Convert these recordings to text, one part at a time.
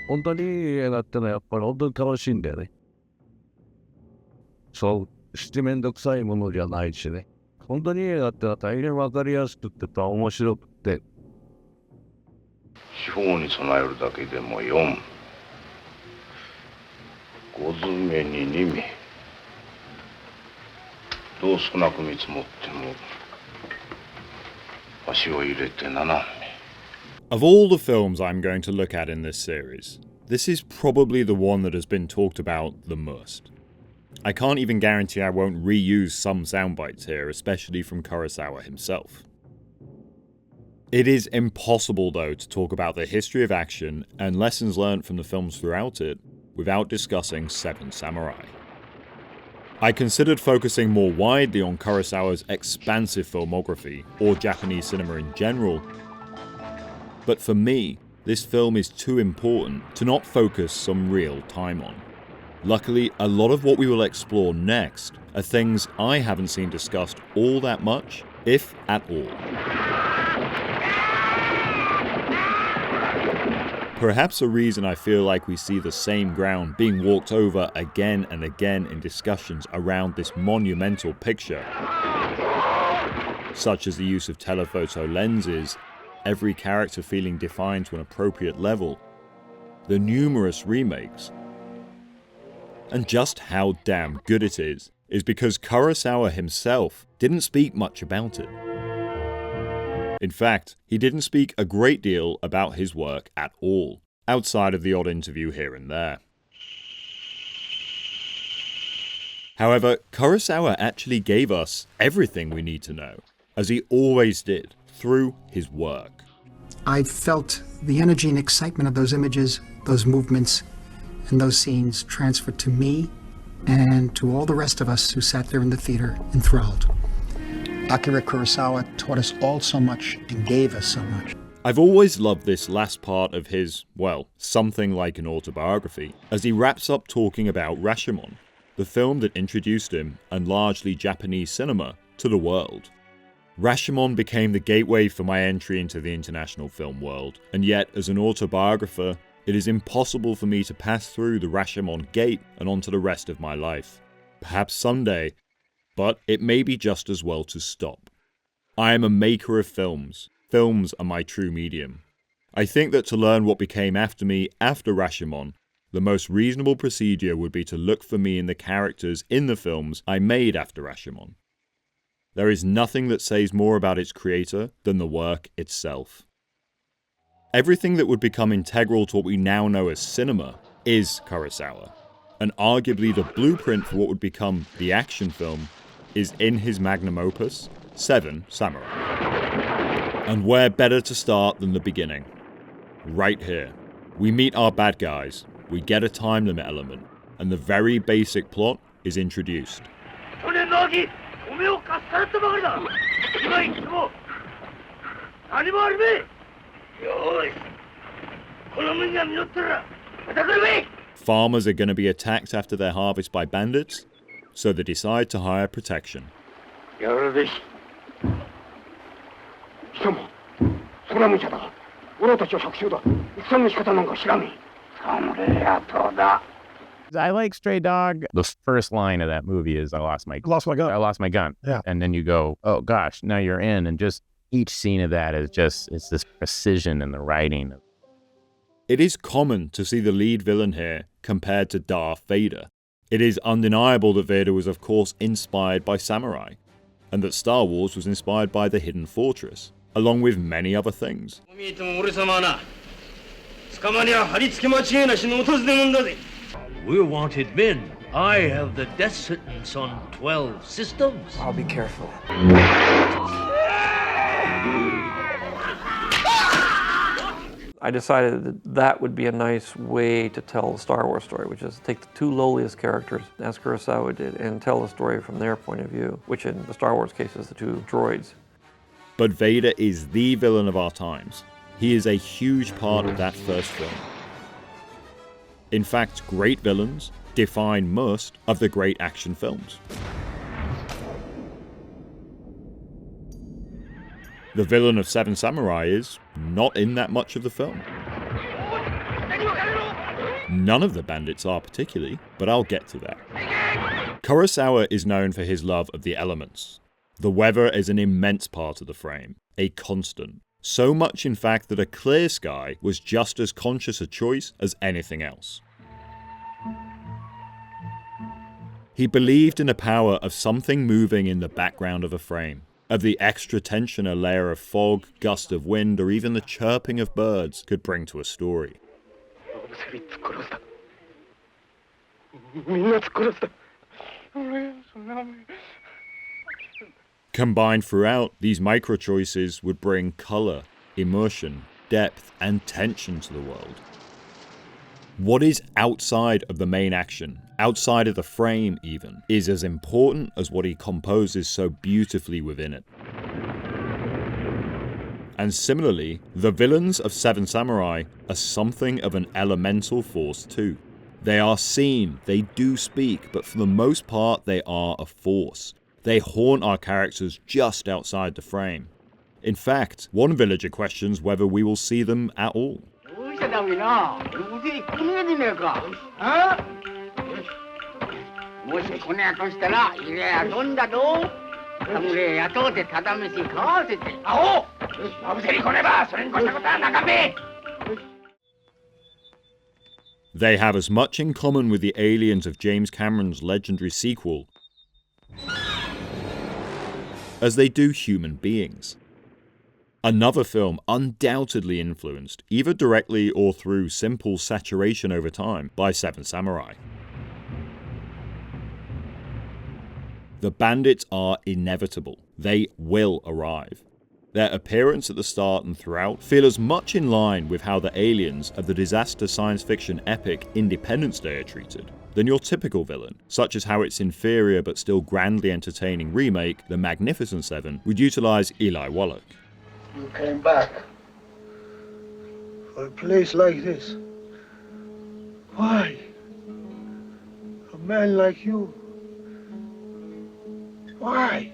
本当にいい映画ってのはやっぱり本当に楽しいんだよね。そうしてめんどくさいものじゃないしね。本当にいい映画ってのは大変わかりやすくって面白くて。司法に備えるだけでも4、5詰めに2名、どう少なく見積もっても足を入れて7名。 Of all the films I'm going to look at in this series, this is probably the one that has been talked about the most. I can't even guarantee I won't reuse some soundbites here, especially from Kurosawa himself. It is impossible, though, to talk about the history of action and lessons learnt from the films throughout it without discussing Seven Samurai. I considered focusing more widely on Kurosawa's expansive filmography, or Japanese cinema in general, but for me, this film is too important to not focus some real time on. Luckily, a lot of what we will explore next are things I haven't seen discussed all that much, if at all. Perhaps a reason I feel like we see the same ground being walked over again and again in discussions around this monumental picture, such as the use of telephoto lenses, every character feeling defined to an appropriate level, the numerous remakes, and just how damn good it is because Kurosawa himself didn't speak much about it. In fact, he didn't speak a great deal about his work at all, outside of the odd interview here and there. However, Kurosawa actually gave us everything we need to know, as he always did, through his work. I felt the energy and excitement of those images, those movements, and those scenes transferred to me and to all the rest of us who sat there in the theater enthralled. Akira Kurosawa taught us all so much and gave us so much. I've always loved this last part of his, well, something like an autobiography, as he wraps up talking about Rashomon, the film that introduced him, and largely Japanese cinema, to the world. Rashomon became the gateway for my entry into the international film world, and yet, as an autobiographer, it is impossible for me to pass through the Rashomon gate and onto the rest of my life. Perhaps someday, but it may be just as well to stop. I am a maker of films. Films are my true medium. I think that to learn what became after me after Rashomon, the most reasonable procedure would be to look for me in the characters in the films I made after Rashomon. There is nothing that says more about its creator than the work itself. Everything that would become integral to what we now know as cinema is Kurosawa, and arguably the blueprint for what would become the action film is in his magnum opus, Seven Samurai. And where better to start than the beginning? Right here. We meet our bad guys, we get a time limit element, and the very basic plot is introduced. Farmers are going to be attacked after their harvest by bandits, so they decide to hire protection. I like Stray Dog. The first line of that movie is, I lost my gun. I lost my gun. Yeah. And then you go, oh gosh, now you're in. And just each scene of that is just, it's this precision in the writing. It is common to see the lead villain here compared to Darth Vader. It is undeniable that Vader was of course inspired by samurai, and that Star Wars was inspired by the Hidden Fortress, along with many other things. We're wanted men. I have the death sentence on 12 systems. I'll be careful. I decided that that would be a nice way to tell the Star Wars story, which is take the two lowliest characters, as Kurosawa did, and tell the story from their point of view, which in the Star Wars case is the two droids. But Vader is the villain of our times. He is a huge part of that first film. In fact, great villains define most of the great action films. The villain of Seven Samurai is not in that much of the film. None of the bandits are particularly, but I'll get to that. Kurosawa is known for his love of the elements. The weather is an immense part of the frame, a constant. So much in fact that a clear sky was just as conscious a choice as anything else. He believed in the power of something moving in the background of a frame, of the extra tension a layer of fog, gust of wind, or even the chirping of birds could bring to a story. Combined throughout, these micro-choices would bring colour, immersion, depth, and tension to the world. What is outside of the main action, outside of the frame even, is as important as what he composes so beautifully within it. And similarly, the villains of Seven Samurai are something of an elemental force too. They are seen, they do speak, but for the most part they are a force. They haunt our characters just outside the frame. In fact, one villager questions whether we will see them at all. They have as much in common with the aliens of James Cameron's legendary sequel as they do human beings. Another film undoubtedly influenced, either directly or through simple saturation over time, by Seven Samurai. The bandits are inevitable. They will arrive. Their appearance at the start and throughout feel as much in line with how the aliens of the disaster science fiction epic Independence Day are treated than your typical villain, such as how its inferior but still grandly entertaining remake, The Magnificent Seven, would utilize Eli Wallach. You came back for a place like this. Why? A man like you. Why?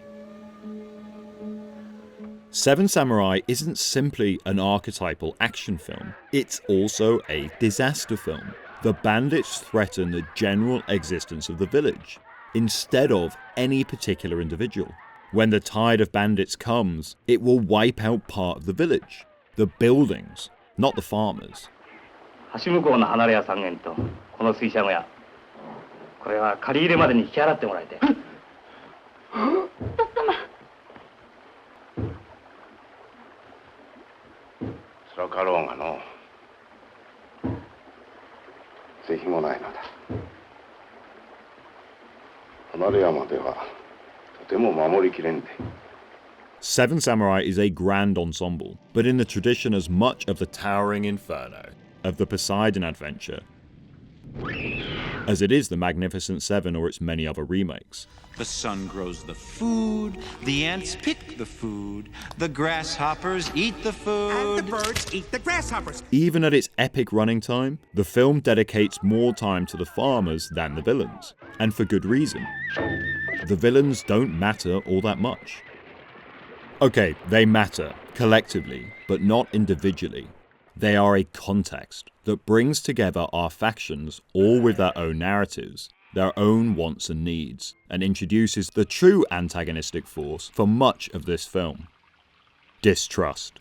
Seven Samurai isn't simply an archetypal action film, it's also a disaster film. The bandits threaten the general existence of the village, instead of any particular individual. When the tide of bandits comes, it will wipe out part of the village, the buildings, not the farmers. 橋向こうの離れ屋3軒とこの水車小屋、これは借り入れまでに引き払ってもらいたい。つらかろうがの是非もないのだ。離れ山ではとても守りきれんで。Seven Samurai is a grand ensemble, but in the tradition as much of the Towering Inferno, of the Poseidon Adventure, as it is the Magnificent Seven or its many other remakes. The sun grows the food, the ants pick the food, the grasshoppers eat the food, and the birds eat the grasshoppers. Even at its epic running time, the film dedicates more time to the farmers than the villains, and for good reason. The villains don't matter all that much. Okay, they matter, collectively, but not individually. They are a context that brings together our factions all with their own narratives, their own wants and needs, and introduces the true antagonistic force for much of this film. Distrust.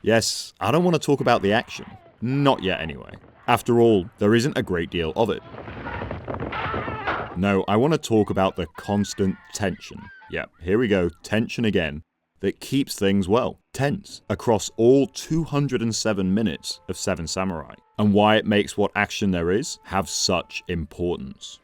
Yes, I don't want to talk about the action. Not yet anyway. After all, there isn't a great deal of it. No, I want to talk about the constant tension. Yep, here we go, tension again. That keeps things, well, tense across all 207 minutes of Seven Samurai, and why it makes what action there is have such importance.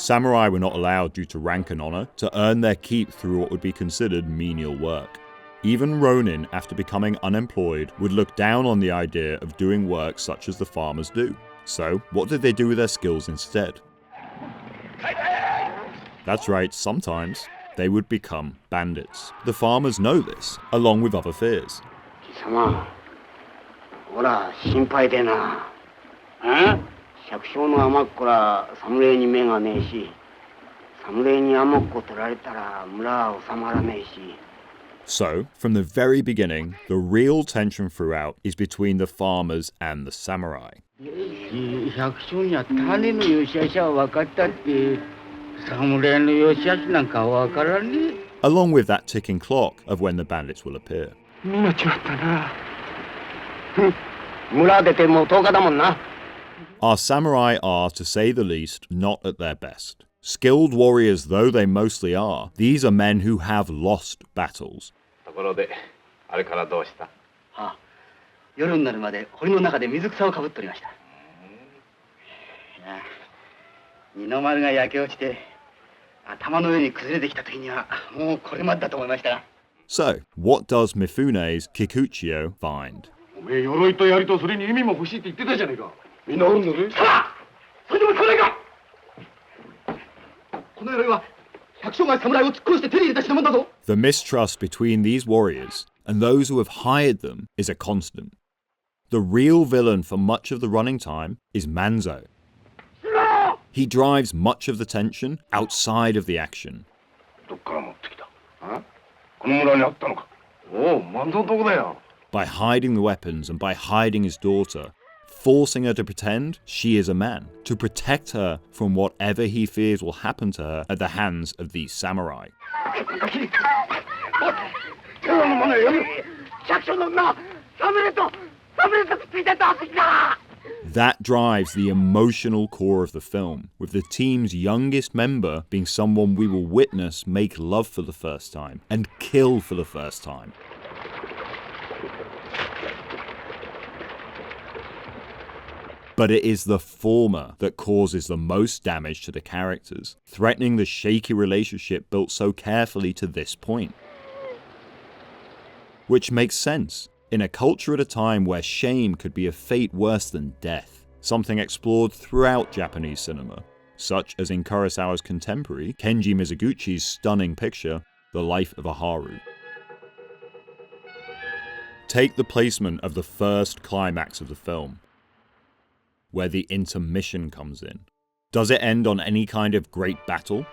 Samurai were not allowed due to rank and honor to earn their keep through what would be considered menial work. Even Ronin, after becoming unemployed, would look down on the idea of doing work such as the farmers do. So, what did they do with their skills instead? That's right, sometimes they would become bandits. The farmers know this, along with other fears. 貴様、ほら、心配でな。百姓の甘っこら侍に目がねえし、侍に甘っこ取られたら村は収まらねえし。So, from the very beginning, the real tension throughout is between the farmers and the samurai. 百姓には種の良し悪しは分かったって、侍の良し悪しなんか分からねえ。Along with that ticking clock of when the bandits will appear. 見間違ったな。村出てもう10日だもんな。Our samurai are, to say the least, not at their best. Skilled warriors though they mostly are, these are men who have lost battles. ところで、あれからどうした？夜になるまで堀の中で水草をかぶっておりました。二の丸が焼け落ちて、頭の上に崩れてきた時には、もうこれまでだと思いましたが。So, what does Mifune's Kikuchiyo find? おめえ鎧と槍とそれに意味も欲しいって言ってたじゃねえか。みんなおるんだぜ。それでも聞かないか。この鎧は百姓が侍を突っ殺して手に入れた品物だぞ。The mistrust between these warriors and those who have hired them is a constant. The real villain for much of the running time is Manzo. He drives much of the tension outside of the action. どっから持ってきた？この村にあったのか？おう、万蔵のとこだよ。By hiding the weapons and by hiding his daughter, forcing her to pretend she is a man, to protect her from whatever he fears will happen to her at the hands of these samurai. That drives the emotional core of the film, with the team's youngest member being someone we will witness make love for the first time and kill for the first time. But it is the former that causes the most damage to the characters, threatening the shaky relationship built so carefully to this point. Which makes sense, in a culture at a time where shame could be a fate worse than death, something explored throughout Japanese cinema, such as in Kurosawa's contemporary, Kenji Mizoguchi's stunning picture, The Life of a Haru. Take the placement of the first climax of the film, where the intermission comes in. Does it end on any kind of great battle?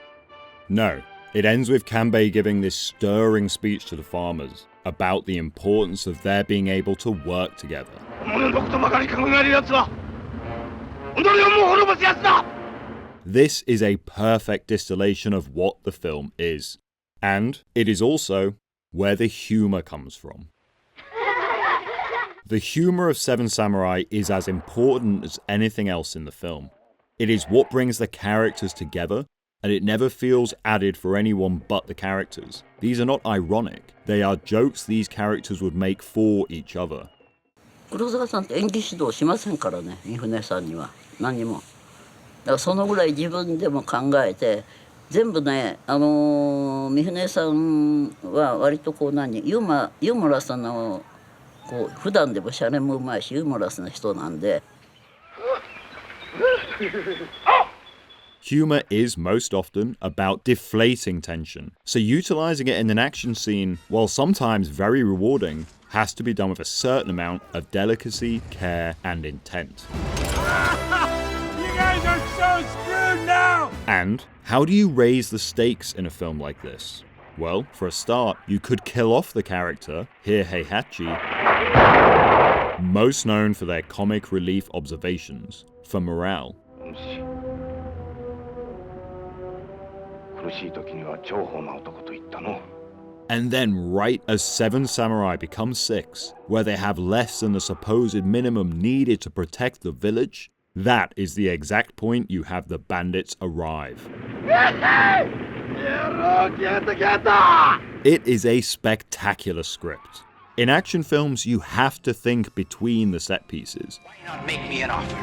No. It ends with Kanbei giving this stirring speech to the farmers about the importance of their being able to work together. This is a perfect distillation of what the film is. And it is also where the humor comes from. The humor of Seven Samurai is as important as anything else in the film. It is what brings the characters together, and it never feels added for anyone but the characters. These are not ironic, they are jokes these characters would make for each other. 黒沢さんって演技指導しませんからね、三船さんには何も。だからそのぐらい自分でも考えて、全部ね、三船さんは割とこうユーモラスなこう普段でもシャレもうまいしユーモラスな人なんで。Humor is most often about deflating tension, so utilizing it in an action scene, while sometimes very rewarding, has to be done with a certain amount of delicacy, care, and intent. You guys are so screwed now! And how do you raise the stakes in a film like this? Well, for a start, you could kill off the character, Heihachi, most known for their comic relief observations, for morale. And then right as Seven Samurai becomes 6, where they have less than the supposed minimum needed to protect the village, that is the exact point you have the bandits arrive. It is a spectacular script. In action films, you have to think between the set pieces. Why not make me an offer?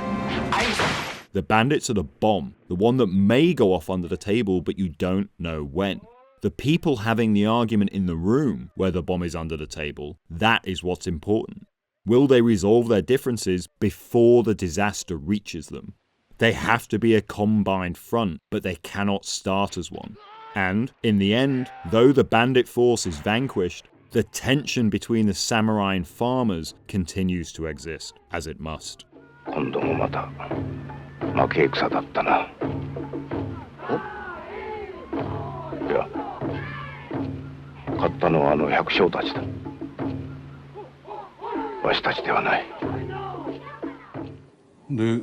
The bandits are the bomb, the one that may go off under the table, but you don't know when. The people having the argument in the room where the bomb is under the table, that is what's important. Will they resolve their differences before the disaster reaches them? They have to be a combined front, but they cannot start as one. And, in the end, though the bandit force is vanquished, the tension between the samurai and farmers continues to exist, as it must. 今度もまた負け戦だったな。いや、勝ったのはあの百姓たちだ。わしたちではない。で、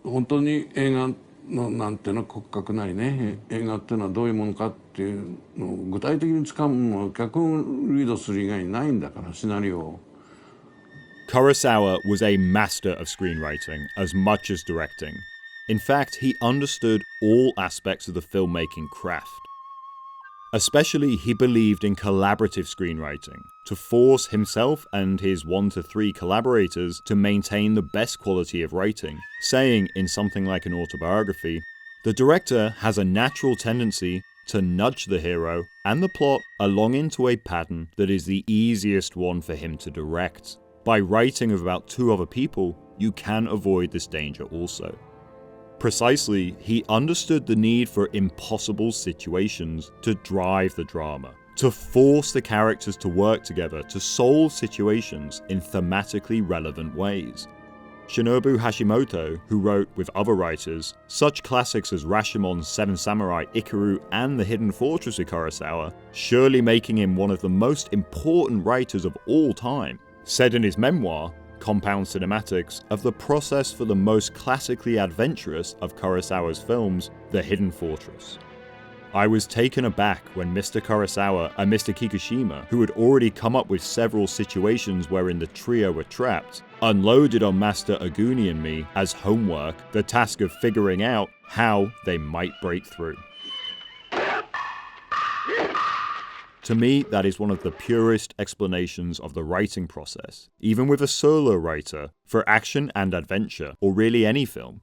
本当に映画のなんていうの骨格なりね、映画っていうのはどういうものかっていうのを具体的につかむのは脚本をリードする以外にないんだからシナリオを。Kurosawa was a master of screenwriting as much as directing. In fact, he understood all aspects of the filmmaking craft. Especially, he believed in collaborative screenwriting, to force himself and his 1 to 3 collaborators to maintain the best quality of writing, saying in something like an autobiography, the director has a natural tendency to nudge the hero and the plot along into a pattern that is the easiest one for him to direct. By writing of about 2 other people, you can avoid this danger also. Precisely, he understood the need for impossible situations to drive the drama, to force the characters to work together to solve situations in thematically relevant ways. Shinobu Hashimoto, who wrote with other writers, such classics as Rashomon's Seven Samurai, Ikiru, and The Hidden Fortress of Kurosawa, surely making him one of the most important writers of all time, said in his memoir, Compound Cinematics, of the process for the most classically adventurous of Kurosawa's films, The Hidden Fortress. I was taken aback when Mr. Kurosawa and Mr. Kikushima, who had already come up with several situations wherein the trio were trapped, unloaded on Master Aguni and me as homework the task of figuring out how they might break through. To me, that is one of the purest explanations of the writing process, even with a solo writer, for action and adventure, or really any film.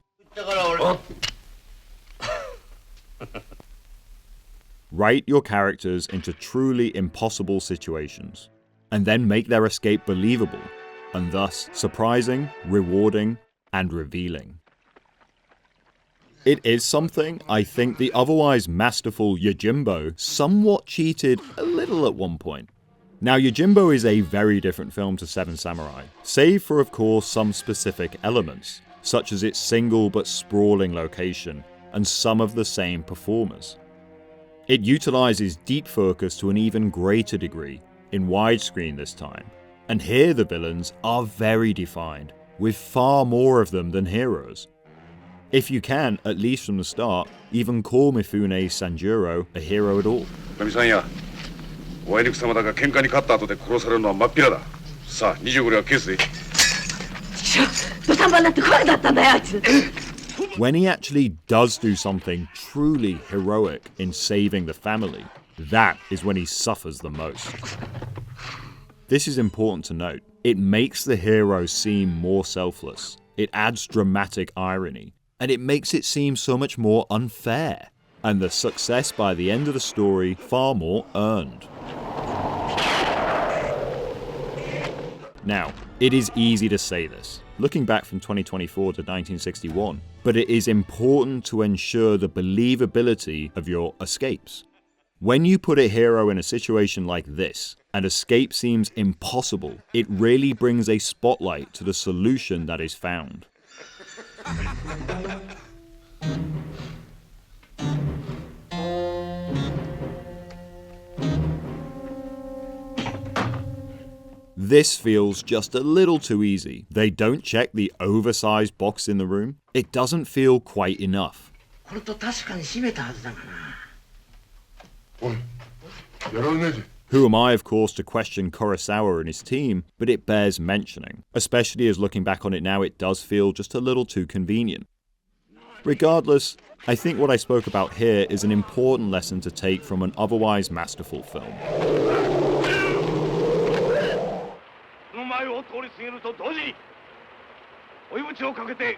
Write your characters into truly impossible situations, and then make their escape believable, and thus surprising, rewarding, and revealing. It is something I think the otherwise masterful Yojimbo somewhat cheated a little at one point. Now, Yojimbo is a very different film to Seven Samurai, save for of course some specific elements, such as its single but sprawling location, and some of the same performers. It utilizes deep focus to an even greater degree, in widescreen this time, and here the villains are very defined, with far more of them than heroes. If you can, at least from the start, even call Mifune Sanjuro a hero at all. おあいにく様だが喧嘩に勝った後で殺されるのは真っ平だ。さあ、25両はケースで。土壇場になって怖かったんだよ、あいつ。 When he actually does do something truly heroic in saving the family, that is when he suffers the most. This is important to note. It makes the hero seem more selfless. It adds dramatic irony. And it makes it seem so much more unfair, and the success by the end of the story far more earned. Now, it is easy to say this, looking back from 2024 to 1961, but it is important to ensure the believability of your escapes. When you put a hero in a situation like this, and escape seems impossible, it really brings a spotlight to the solution that is found. This feels just a little too easy. They don't check the oversized box in the room. It doesn't feel quite enough. Who am I, of course, to question Kurosawa and his team, but it bears mentioning, especially as looking back on it now it does feel just a little too convenient. Regardless, I think what I spoke about here is an important lesson to take from an otherwise masterful film. この前を通り過ぎると同時に追い鞭をかけて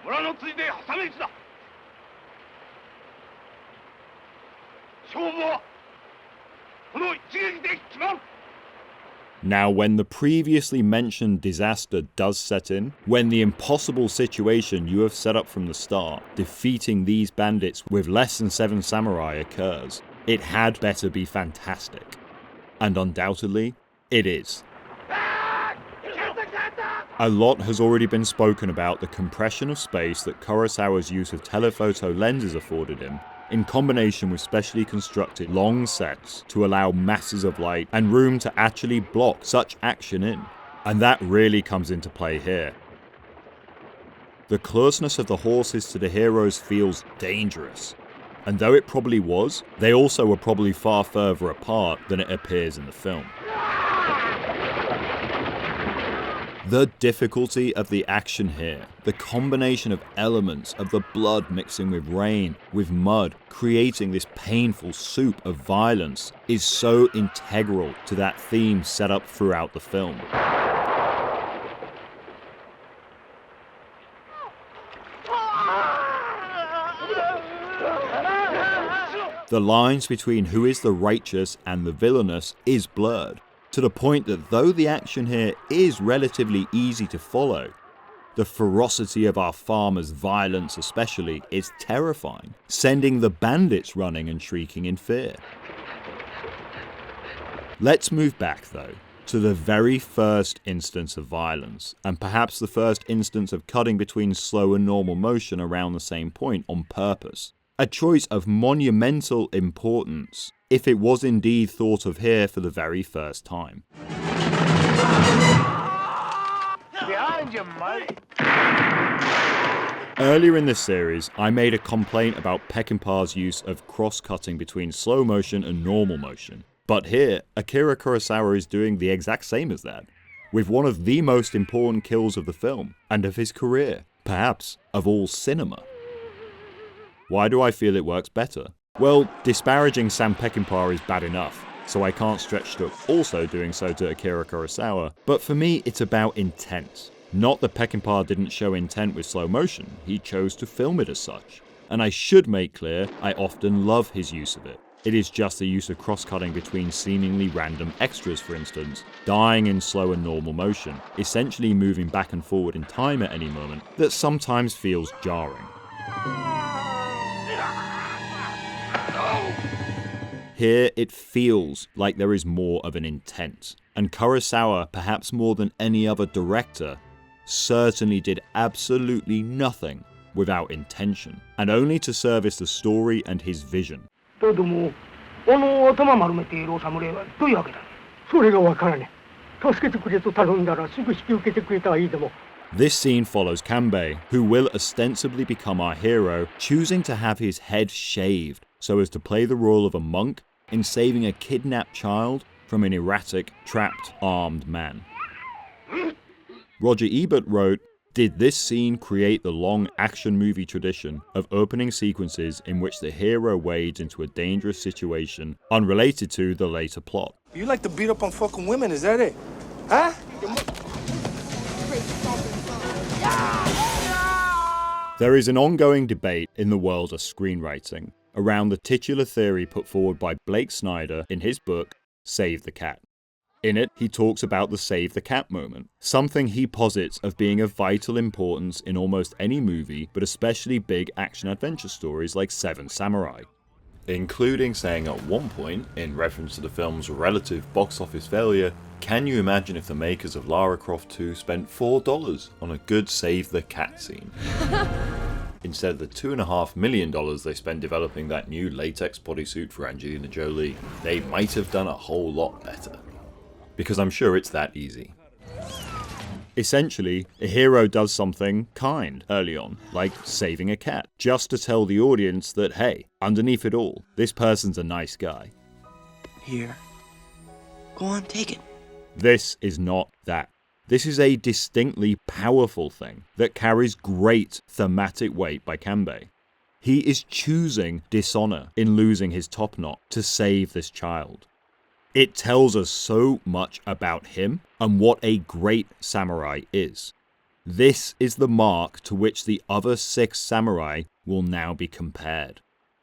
村のついで挟み撃ちだ。勝負はこの一撃で決まる。Now, when the previously mentioned disaster does set in, when the impossible situation you have set up from the start, defeating these bandits with less than 7 samurai occurs, it had better be fantastic. And undoubtedly, it is. A lot has already been spoken about the compression of space that Kurosawa's use of telephoto lenses afforded him, in combination with specially constructed long sets to allow masses of light and room to actually block such action in. And that really comes into play here. The closeness of the horses to the heroes feels dangerous. And though it probably was, they also were probably far further apart than it appears in the film. The difficulty of the action here, the combination of elements of the blood mixing with rain, with mud, creating this painful soup of violence, is so integral to that theme set up throughout the film. The lines between who is the righteous and the villainous is blurred, to the point that though the action here is relatively easy to follow, the ferocity of our farmers' violence especially is terrifying, sending the bandits running and shrieking in fear. Let's move back though, to the very first instance of violence, and perhaps the first instance of cutting between slow and normal motion around the same point on purpose. A choice of monumental importance, if it was indeed thought of here for the very first time. Behind you, mate. Earlier in this series, I made a complaint about Peckinpah's use of cross-cutting between slow motion and normal motion. But here, Akira Kurosawa is doing the exact same as that, with one of the most important kills of the film, and of his career, perhaps of all cinema. Why do I feel it works better? Well, disparaging Sam Peckinpah is bad enough, so I can't stretch to also doing so to Akira Kurosawa, but for me it's about intent. Not that Peckinpah didn't show intent with slow motion, he chose to film it as such. And I should make clear, I often love his use of it. It is just the use of cross-cutting between seemingly random extras, for instance, dying in slow and normal motion, essentially moving back and forward in time at any moment, that sometimes feels jarring. Here it feels like there is more of an intent, and Kurosawa, perhaps more than any other director, certainly did absolutely nothing without intention, and only to service the story and his vision. This scene follows Kanbei, who will ostensibly become our hero, choosing to have his head shaved so as to play the role of a monk in saving a kidnapped child from an erratic, trapped, armed man. Roger Ebert wrote, "Did this scene create the long action movie tradition of opening sequences in which the hero wades into a dangerous situation unrelated to the later plot?" You like to beat up on fucking women, is that it? Huh? There is an ongoing debate in the world of screenwriting around the titular theory put forward by Blake Snyder in his book, Save the Cat. In it, he talks about the Save the Cat moment, something he posits of being of vital importance in almost any movie, but especially big action-adventure stories like Seven Samurai. Including saying at one point, in reference to the film's relative box office failure, "Can you imagine if the makers of Lara Croft 2 spent $4 on a good Save the Cat scene?" Instead of the $2.5 million they spent developing that new latex bodysuit for Angelina Jolie, they might have done a whole lot better. Because I'm sure it's that easy. Essentially, a hero does something kind early on, like saving a cat, just to tell the audience that, hey, underneath it all, this person's a nice guy. Here. Go on, take it. This is not that. This is a distinctly powerful thing that carries great thematic weight by Kanbei. He is choosing dishonor in losing his top knot to save this child. It tells us so much about him and what a great samurai is. This is the mark to which the other 6 samurai will now be compared.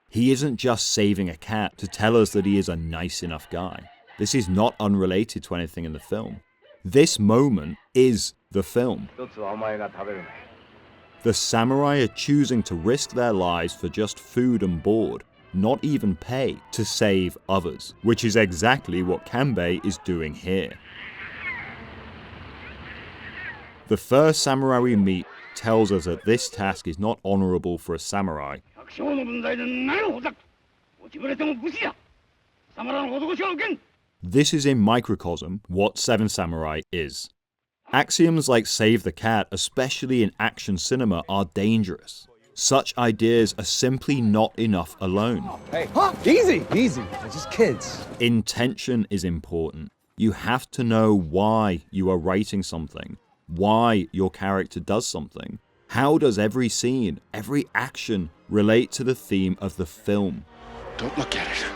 He isn't just saving a cat to tell us that he is a nice enough guy. This is not unrelated to anything in the film. This moment is the film. 一つはお前が食べるね。 The samurai are choosing to risk their lives for just food and board, not even pay, to save others, which is exactly what Kanbei is doing here. The first samurai we meet tells us that this task is not honorable for a samurai. 百姓の分際で何をほざく。落ちぶれても武士や。貴様らの施しは受けん。 This is in microcosm what Seven Samurai is. Axioms like save the cat, especially in action cinema, are dangerous. Such ideas are simply not enough alone. Hey, easy, easy. They're just kids. Intention is important. You have to know why you are writing something, why your character does something. How does every scene, every action relate to the theme of the film? Don't look at it.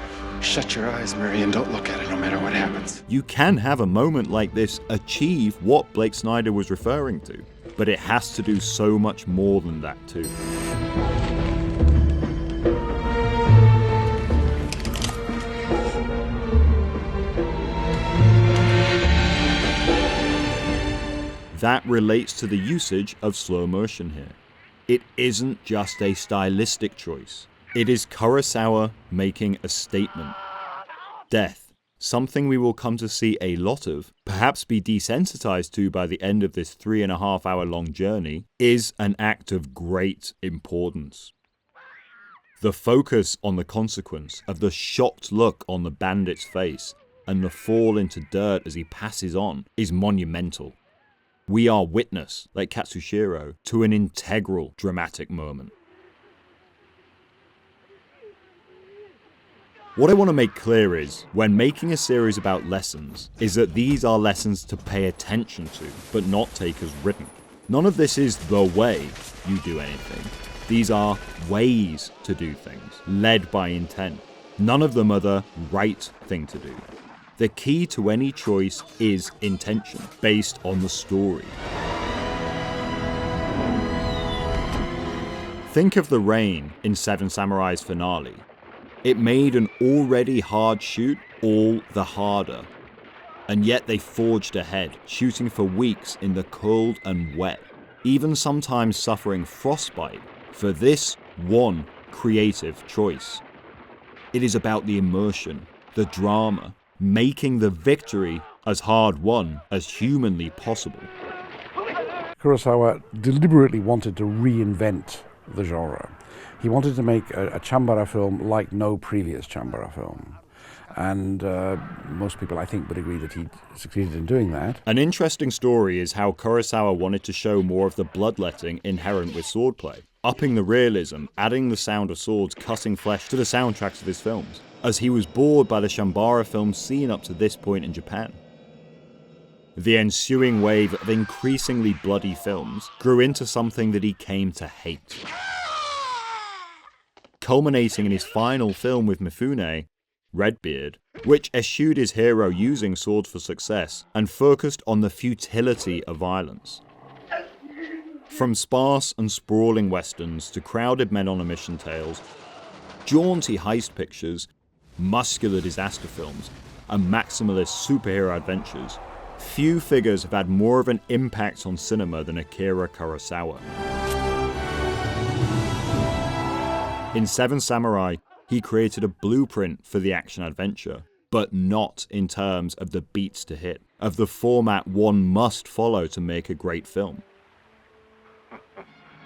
Shut your eyes, Mary, and don't look at it no matter what happens. You can have a moment like this achieve what Blake Snyder was referring to, but it has to do so much more than that too. That relates to the usage of slow motion here. It isn't just a stylistic choice. It is Kurosawa making a statement. Death, something we will come to see a lot of, perhaps be desensitized to by the end of this 3.5 hour long journey, is an act of great importance. The focus on the consequence of the shocked look on the bandit's face and the fall into dirt as he passes on is monumental. We are witness, like Katsushiro, to an integral dramatic moment. What I want to make clear is, when making a series about lessons, is that these are lessons to pay attention to, but not take as written. None of this is the way you do anything. These are ways to do things, led by intent. None of them are the right thing to do. The key to any choice is intention, based on the story. Think of the rain in Seven Samurai's finale. It made an already hard shoot all the harder. And yet they forged ahead, shooting for weeks in the cold and wet, even sometimes suffering frostbite for this one creative choice. It is about the immersion, the drama, making the victory as hard-won as humanly possible. Kurosawa deliberately wanted to reinvent the genre. He wanted to make a Chambara film like no previous Chambara film. And most people, I think, would agree that he succeeded in doing that. An interesting story is how Kurosawa wanted to show more of the bloodletting inherent with swordplay, upping the realism, adding the sound of swords cutting flesh to the soundtracks of his films, as he was bored by the Chambara films seen up to this point in Japan. The ensuing wave of increasingly bloody films grew into something that he came to hate, culminating in his final film with Mifune, Redbeard, which eschewed his hero using swords for success and focused on the futility of violence. From sparse and sprawling westerns to crowded men-on-a-mission tales, jaunty heist pictures, muscular disaster films, and maximalist superhero adventures, few figures have had more of an impact on cinema than Akira Kurosawa. In Seven Samurai, he created a blueprint for the action-adventure, but not in terms of the beats to hit, of the format one must follow to make a great film.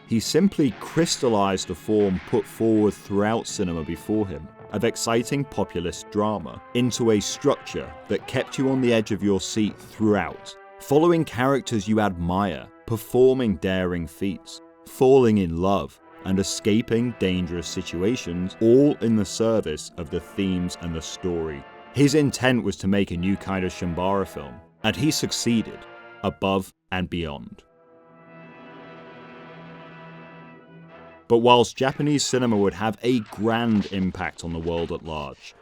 He simply crystallized a form put forward throughout cinema before him, of exciting populist drama, into a structure that kept you on the edge of your seat throughout, following characters you admire, performing daring feats, falling in love, and escaping dangerous situations, all in the service of the themes and the story. His intent was to make a new kind of Chambara film, and he succeeded, above and beyond. But whilst Japanese cinema would have a grand impact on the world at large,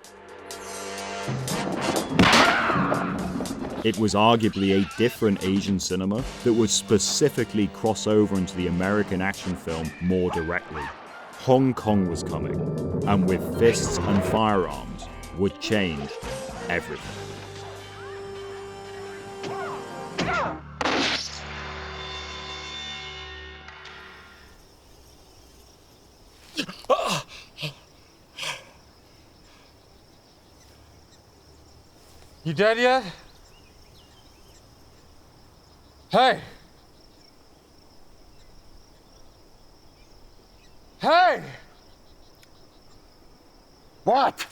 it was arguably a different Asian cinema that would specifically cross over into the American action film more directly. Hong Kong was coming, and with fists and firearms would change everything. You dead yet? Hey! Hey! What?